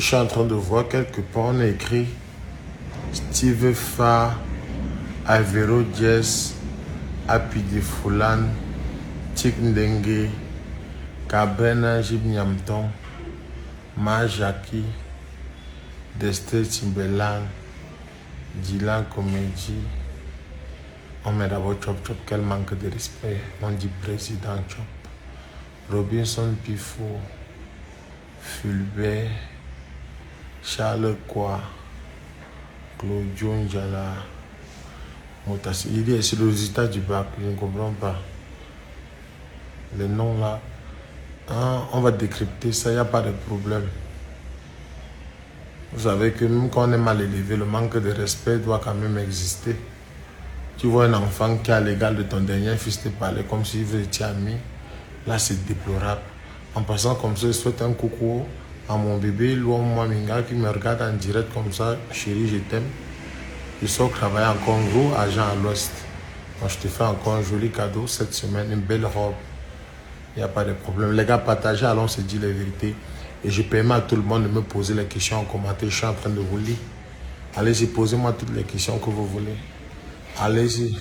suis en train de voir quelque part, on a écrit Steve Fa, Avero Jess, Apidi Fulan, Tik Ndenge, Kabena Jib Nyamton, Ma Jackie, Deste Timbeland, Dylan Comédie. On met d'abord Chop Chop, quel manque de respect. On dit président Chop. Robinson Pifo, Fulbert, Charles Kwa, Claudio Njala, Motassi. Il dit c'est le résultat du bac, je ne comprends pas. Les noms là, hein, on va décrypter ça, il n'y a pas de problème. Vous savez que même quand on est mal élevé, le manque de respect doit quand même exister. Tu vois un enfant qui a l'égal de ton dernier fils te parler comme si vous étiez amis. Là, c'est déplorable. En passant comme ça, je souhaite un coucou à mon bébé, moi Minga, qui me regarde en direct comme ça. Chérie, je t'aime. Je sors travailler en Congo, agent à l'Ouest. Donc, je te fais encore un joli cadeau cette semaine, une belle robe. Il n'y a pas de problème. Les gars, partagez, allons se dire la vérité. Et je permets à tout le monde de me poser les questions en commentaire. Je suis en train de vous lire. Allez-y, posez-moi toutes les questions que vous voulez. Allez-y.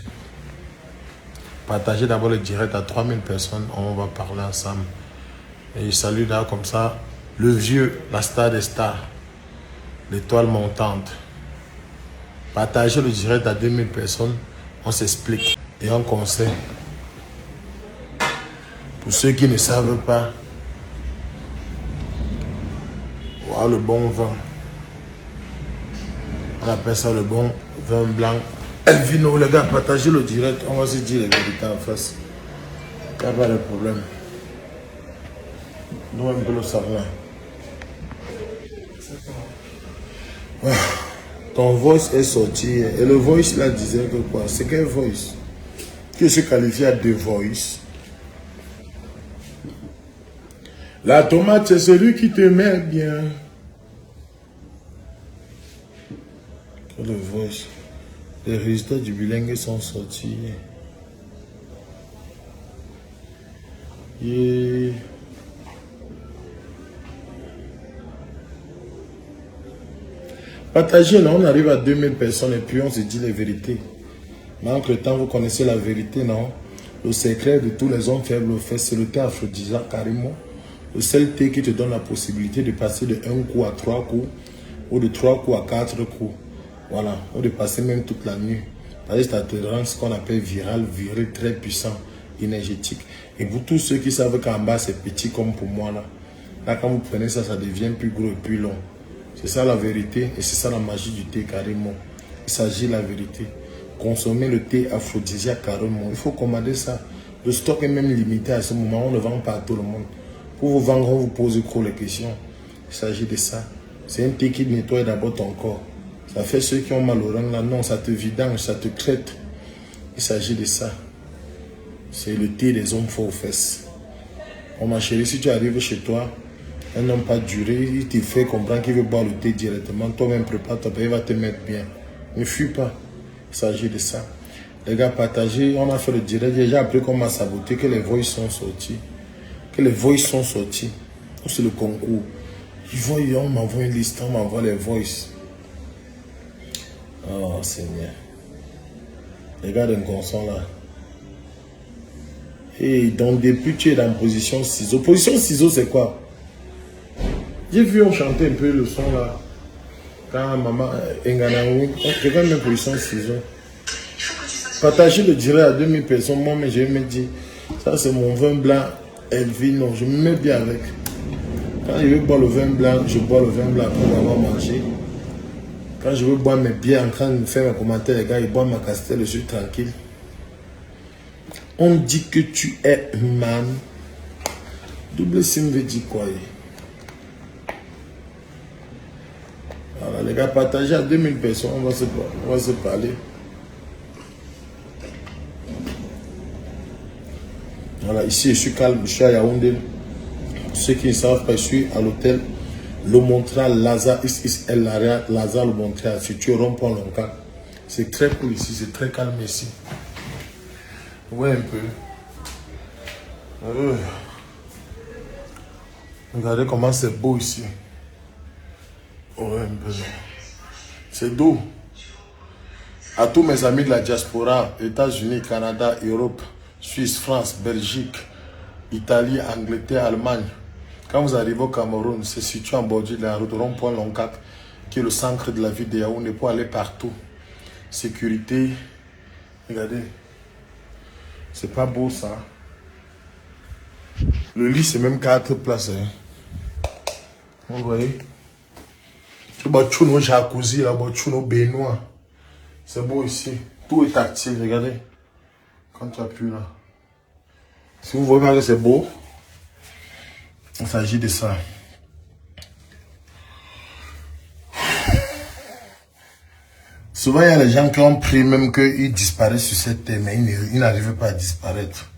Partagez d'abord le direct à 3000 personnes. On va parler ensemble. Et je salue là comme ça le vieux, la star des stars, l'étoile montante. Partagez le direct à 2000 personnes. On s'explique et on conseille. Pour ceux qui ne savent pas, voilà le bon vin. On appelle ça le bon vin blanc. Elvino, les gars, partagez le direct. On va se dire la vérité en face. Il n'y a pas de problème. Nous un peu le savon. Ouais. Ton voice est sorti. Et le voice là disait que quoi? C'est quel voice? Qui se qualifie à deux voice? La tomate, c'est celui qui te met bien. Le voice. Les résultats du bilingue sont sortis. Yeah. Partagez, là, on arrive à 2000 personnes et puis on se dit les vérités. Mais entre temps, vous connaissez la vérité, non? Le secret de tous les hommes faibles, c'est le thé aphrodisiaque, carrément. Le seul thé qui te donne la possibilité de passer de 1 coup à 3 coups, ou de 3 coups à 4 coups. Voilà, ou de passer même toute la nuit. Parce que ça te rend ce qu'on appelle viral, viril, très puissant, énergétique. Et pour tous ceux qui savent qu'en bas c'est petit comme pour moi là, là quand vous prenez ça, ça devient plus gros et plus long. C'est ça la vérité et c'est ça la magie du thé carrément. Il s'agit de la vérité. Consommer le thé aphrodisiaque carrément. Il faut commander ça. Le stock est même limité à ce moment, on ne vend pas à tout le monde. Pour vous vendre, on vous pose trop les questions. Il s'agit de ça. C'est un thé qui nettoie d'abord ton corps. Ça fait ceux qui ont mal au rein là, non, ça te vidange, ça te traite. Il s'agit de ça. C'est le thé des hommes forts aux fesses. Oh ma chérie, si tu arrives chez toi, un homme pas duré, il te fait comprendre qu'il veut boire le thé directement. Toi-même prépare ton pain, il va te mettre bien. Ne fuis pas. Il s'agit de ça. Les gars, partagez. On a fait le direct. J'ai appris qu'on m'a saboté, que les voices sont sortis. Que les voices sont sortis. C'est le concours. On m'envoie une liste, on m'envoie les voices. Oh Seigneur. Les gars d'un consent là. Et donc depuis tu es dans position ciseau. Position ciseau c'est quoi? J'ai vu on chanter un peu le son là. Quand maman Enganaoui, je vais mettre position ciseau. Partager le direct à 2000 personnes. Moi mais je me dis, ça c'est mon vin blanc Elvino. Je me mets bien avec. Quand je veux boire le vin blanc, je bois le vin blanc après avoir mangé. Quand je veux boire mes bières en train de faire mes commentaires, les gars, ils boivent ma castelle, je suis tranquille. On dit que tu es man. Double sim veut dire quoi? Voilà, les gars, partagez à 2000 personnes, on va se parler. Voilà, ici je suis calme, je suis à Yaoundé. Pour ceux qui ne savent pas, je suis à l'hôtel Le Montréal, Lazare, Lazare Le Montréal, situé au rond-point Loncan. C'est très cool ici, c'est très calme ici. Ouais, un peu. Regardez comment c'est beau ici. Ouais, un peu. C'est d'eau. À tous mes amis de la diaspora, États-Unis, Canada, Europe, Suisse, France, Belgique, Italie, Angleterre, Allemagne. Quand vous arrivez au Cameroun, c'est situé en bordure de la route rond-point Longac, qui est le centre de la ville de Yaoundé pour aller partout. Sécurité. Regardez. C'est pas beau ça. Le lit, c'est même 4 places. Hein. Vous voyez? Tu vois, au jacuzzi, là, au baignoire. C'est beau ici. Tout est tactile, regardez. Quand tu appuies là. Si vous voyez que c'est beau, il s'agit de ça. Souvent, il y a des gens qui ont pris même qu'ils disparaissent sur cette terre, mais ils n'arrivent pas à disparaître.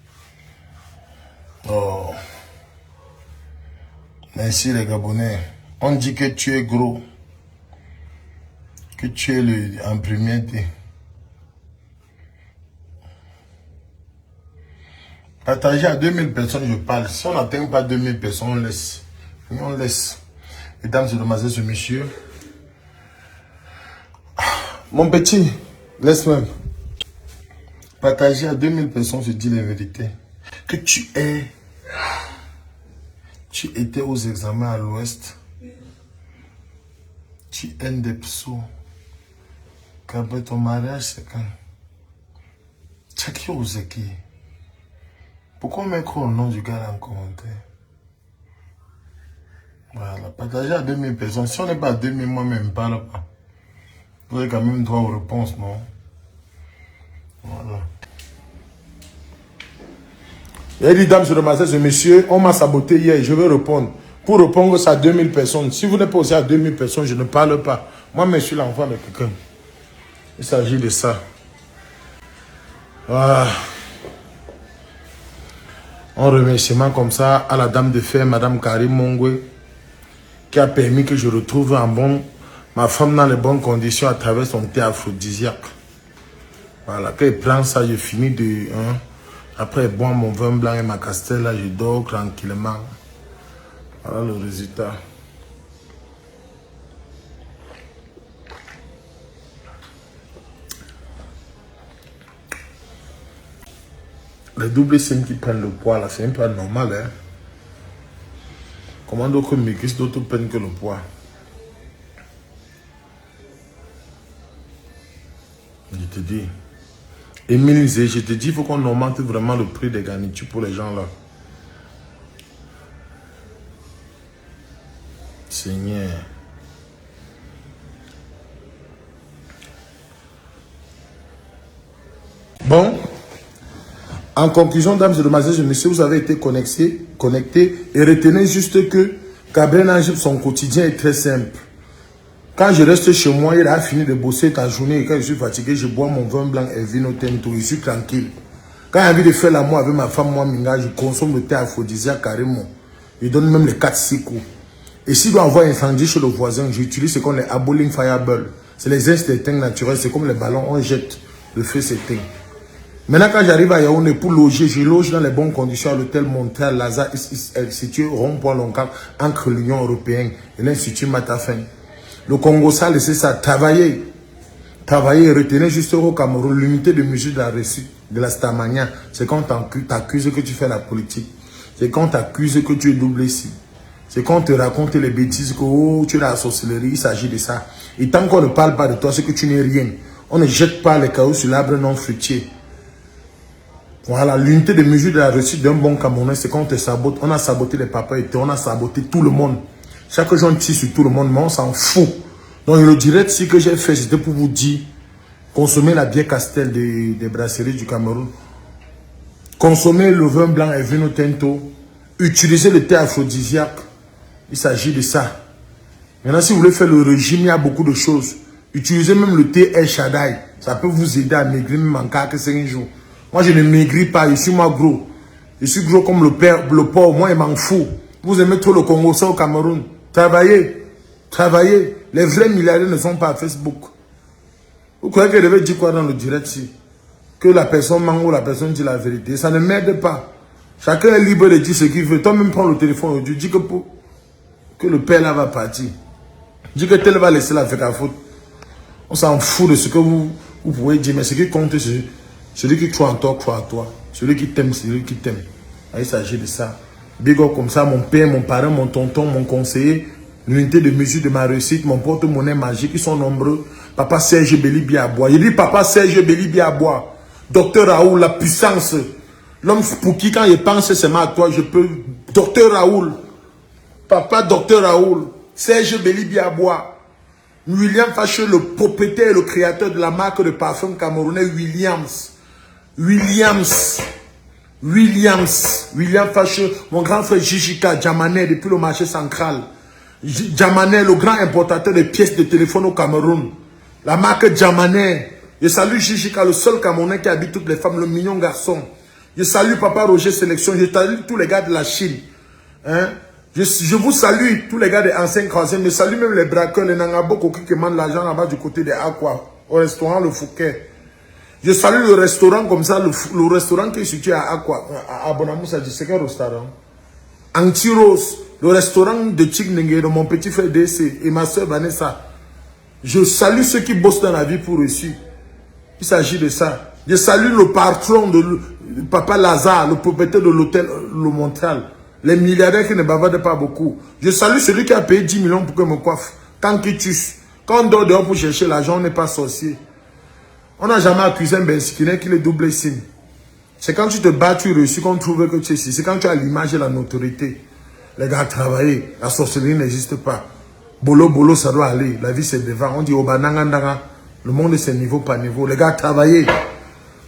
Oh. Merci les Gabonais. On dit que tu es gros. Que tu es en premier. Partager à 2000 personnes, je parle. Si on n'atteint pas 2000 personnes, on laisse. On laisse. Mesdames et demoiselles et messieurs. Mon petit, laisse-moi. Partager à 2000 personnes, je dis la vérité. Que tu étais aux examens à l'ouest. Tu es un des psaumes. Qu'après ton mariage, c'est quand? Pourquoi mettre le nom du gars en commentaire? Voilà, partager à 2000 personnes. Si on n'est pas à 2000, moi-même, je ne parle pas. Vous avez quand même droit aux réponses, non? Voilà. Il a dit, dames et demoiselles, messieurs, on m'a saboté hier, je vais répondre. Pour répondre, c'est à 2000 personnes. Si vous n'êtes pas aussi à 2000 personnes, je ne parle pas. Moi, je suis l'enfant de quelqu'un. Il s'agit de ça. Voilà. Un remerciement comme ça à la dame de fer, Madame Karim Mongwe, qui a permis que je retrouve ma femme dans les bonnes conditions à travers son thé aphrodisiaque. Voilà, quand elle prend ça, je finis de... Hein, après, elle boit mon vin blanc et ma castelle, là, je dors tranquillement. Voilà le résultat. Les doubles seins qui prennent le poids, là, c'est un peu normal, hein. Comment d'autres maigrissent, d'autres prennent que le poids. Je te dis. Émile Zé, je te dis, il faut qu'on augmente vraiment le prix des garnitures pour les gens, là. Seigneur. Bon. En conclusion, dames et demoiselles, messieurs, vous avez été connectés et retenez juste que Gabriel Najib, son quotidien est très simple. Quand je reste chez moi, il a fini de bosser ta journée et quand je suis fatigué, je bois mon vin blanc et vino tinto, je suis tranquille. Quand j'ai envie de faire l'amour avec ma femme, moi, Minga, je consomme le thé aphrodisiaque carrément. Je donne même les 4-6 coups. Et s'il doit avoir un incendie chez le voisin, j'utilise ce qu'on appelle les Aboling Fireball. C'est les instincts naturels, c'est comme les ballons, on jette, le feu s'éteint. Maintenant, quand j'arrive à Yaoundé pour loger, je loge dans les bonnes conditions à l'hôtel Montréal Lazare, situé rond-point Longac, entre l'Union européenne et l'Institut Matafin. Le Congo, ça a laissé ça travailler. Travailler et retenir juste au Cameroun, l'unité de mesure de la réussite de la Stamania, c'est quand on t'accuse que tu fais la politique. C'est quand on t'accuse que tu es double ici. C'est quand on te raconte les bêtises que oh, tu es la sorcellerie, il s'agit de ça. Et tant qu'on ne parle pas de toi, c'est que tu n'es rien. On ne jette pas les cailloux sur l'arbre non fruitier. Voilà, l'unité de mesure de la réussite d'un bon Camerounais, c'est quand on te sabote. On a saboté les papas et on a saboté tout le monde. Chaque jour, on tire sur tout le monde, mais on s'en fout. Donc, le direct, ce que j'ai fait, c'était pour vous dire, consommez la bière Castel des brasseries du Cameroun. Consommez le vin blanc et vino tinto. Utilisez le thé aphrodisiaque. Il s'agit de ça. Maintenant, si vous voulez faire le régime, il y a beaucoup de choses. Utilisez même le thé El Shaddai. Ça peut vous aider à maigrir même en 4-5 jours. Moi, je ne maigris pas. Je suis moi gros. Je suis gros comme le porc. Moi, il m'en fout. Vous aimez trop le Congo, ça au Cameroun. Travaillez. Travaillez. Les vrais milliardaires ne sont pas à Facebook. Vous croyez que je devais dire quoi dans le direct ici? Que la personne ment ou la personne dit la vérité. Ça ne m'aide pas. Chacun est libre de dire ce qu'il veut. Toi-même, prends le téléphone aujourd'hui. Dis que le père là va partir. Dis que tel va laisser la fête à faute. On s'en fout de ce que vous pouvez dire, mais ce qui compte, c'est celui qui croit en toi, croit en toi. Celui qui t'aime, c'est celui qui t'aime. Il s'agit de ça. Big up comme ça, mon père, mon parent, mon tonton, mon conseiller, l'unité de mesure de ma réussite, mon porte-monnaie magique, ils sont nombreux. Papa Serge Béli Biabois. Il dit Papa Serge Béli Biabois. Docteur Raoul, la puissance. L'homme pour qui, quand il pense seulement à toi, je peux. Docteur Raoul. Papa Docteur Raoul. Serge Béli Biabois. William Facheux, le propriétaire et le créateur de la marque de parfum camerounais Williams. William Facheux, mon grand frère Jijika Djamané depuis le marché central. Djamané, le grand importateur de pièces de téléphone au Cameroun. La marque Djamané. Je salue Jijika, le seul Camerounais qui habite toutes les femmes, le mignon garçon. Je salue Papa Roger Sélection. Je salue tous les gars de la Chine. Hein? Je vous salue, tous les gars des anciens croisés. Je salue même les braqueurs, les Nangaboko qui demandent l'argent là-bas du côté des Aqua, au restaurant Le Fouquet. Je salue le restaurant comme ça, le restaurant qui est situé à Aqua, à Bonamoussa, c'est quel restaurant? Antiros, le restaurant de Tchiknenge, de mon petit frère DC et ma soeur Vanessa. Je salue ceux qui bossent dans la vie pour réussir. Il s'agit de ça. Je salue le patron de Papa Lazare, le propriétaire de l'hôtel Le Montréal. Les milliardaires qui ne bavardent pas beaucoup. Je salue celui qui a payé 10 millions pour que me coiffe. Tant qu'il tue. Quand on dort dehors pour chercher l'argent, on n'est pas sorcier. On n'a jamais accusé un bensikine qui est double signe. C'est quand tu te bats, tu réussis, qu'on trouve que tu es ici. C'est quand tu as l'image et la notoriété. Les gars, travailler. La sorcellerie n'existe pas. Bolo, bolo, ça doit aller. La vie, c'est devant. On dit, obanangandanga. Le monde, c'est niveau par niveau. Les gars, travailler.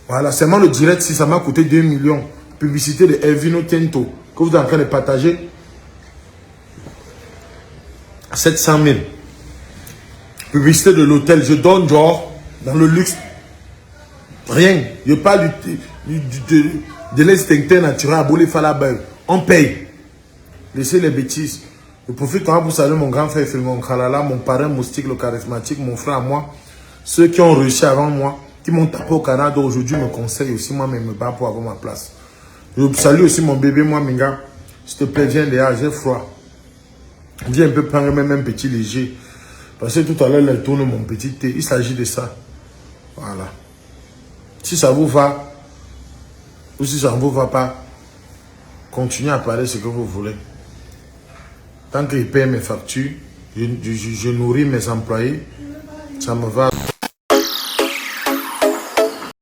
Voilà, seulement le direct, si ça m'a coûté 2 millions. Publicité de Elvino Tinto, que vous êtes en train de partager. 700 000. Publicité de l'hôtel. Je donne genre, dans le luxe. Rien. Je parle de l'instinct naturel à Boulé Falabel. On paye. Laissez les bêtises. Je profite quand vous saluer mon grand frère Philmon Khalala, mon parrain moustique, le charismatique, mon frère à moi. Ceux qui ont réussi avant moi, qui m'ont tapé au Canada, aujourd'hui me conseillent aussi, moi-même me bats pour avoir ma place. Je salue aussi mon bébé, moi, Minga. S'il te plaît, viens dehors, j'ai froid. Viens un peu prendre même un petit léger. Parce que tout à l'heure, elle tourne mon petit thé. Il s'agit de ça. Voilà. Si ça vous va, ou si ça ne vous va pas, continuez à parler ce que vous voulez. Tant qu'ils paient mes factures, je nourris mes employés, ça me va.